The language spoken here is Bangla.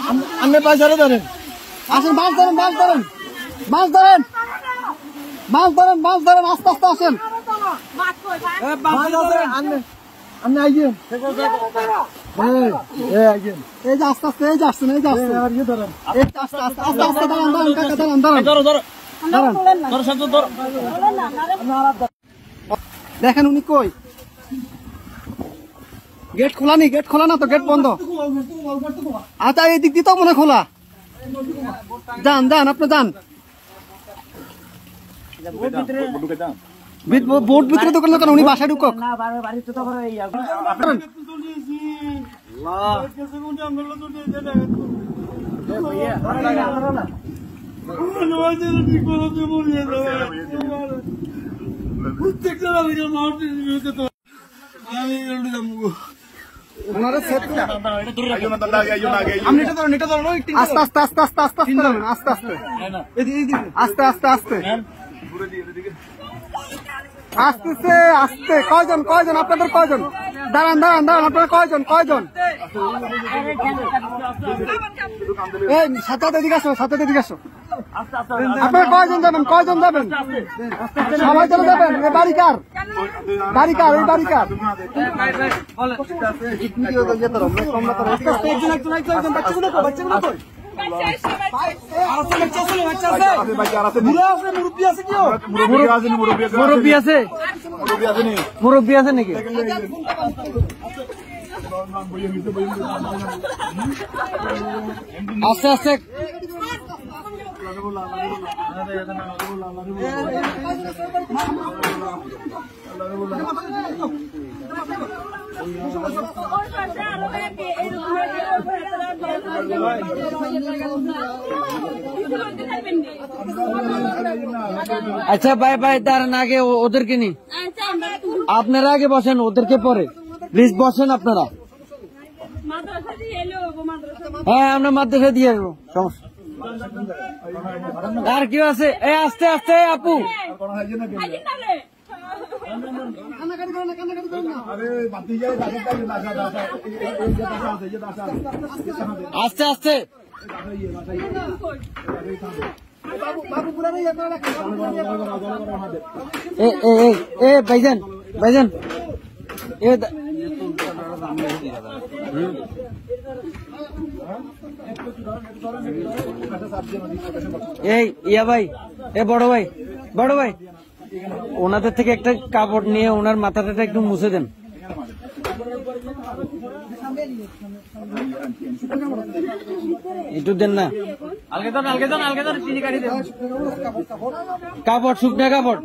আপনি পয়সারে ধরেন, আসেন, মাছ ধরেন, মাছ ধরেন, মাছ ধরেন, মাছ ধরেন, মাছ ধরেন, আস্তে আস্তে আসেন। আপনি আইয়েন, এই যে আস্তে আস্তে, এই যে আসছেন, এই যে আসছেন, এই আস্তে আস্তে আস্তে আস্তে দাঁড়ান, দাঁড়ান কাকা, দাঁড়ান, দাঁড়ান, দেখেন উনি কই, গেট খোলা নেই, গেট খোলা না তো, গেট বন্ধ। আচ্ছা এই দিক দিয়ে তো মনে খোলা, যান যান, আপনি যান, বোট ভিতরে দোকান দোকান, উনি বাসায় ঢুকক। আস্তে আস্তে আস্তে আস্তে আস্তে আস্তে আস্তে আস্তে আস্তে আসতেছে, আসতে কয়জন, কয়জন আপনাদের, কয়জন, দাঁড়ান দাঁড়ান দাঁড়ান, আপনারা কয়জন, কয়জন, এই সাথে এদিকে আসো, সাথে এদিকে আসো, আপনারা কয়জন যাবেন, কয়জন যাবেন, সবাই চলে যাবেন। এই বাড়ি কার, বাড়ি কার, এই বাড়ি কার, মুরব্বী আছে, মুরব্বী আছে নাকি? আস্তে আস্তে আচ্ছা ভাই ভাই, দাঁড়ান, আগে ওদেরকে নি, আপনারা আগে বসেন, ওদেরকে পরে প্লিজ বসেন আপনারা। হ্যাঁ আমরা মাদ্রাসা দিয়ে আসবো, সমস্যা। আর কেউ আছে? আস্তে আস্তে আপু, আস্তে আস্তে, ভাইজান ভাইজান, এই ইয়া ভাই, বড় ভাই, বড় ভাই, ওনাদের থেকে একটা কাপড় নিয়ে ওনার মাথাটা একটু মুছে দেন। একটু দেন না, কাপড়, শুকনা কাপড়।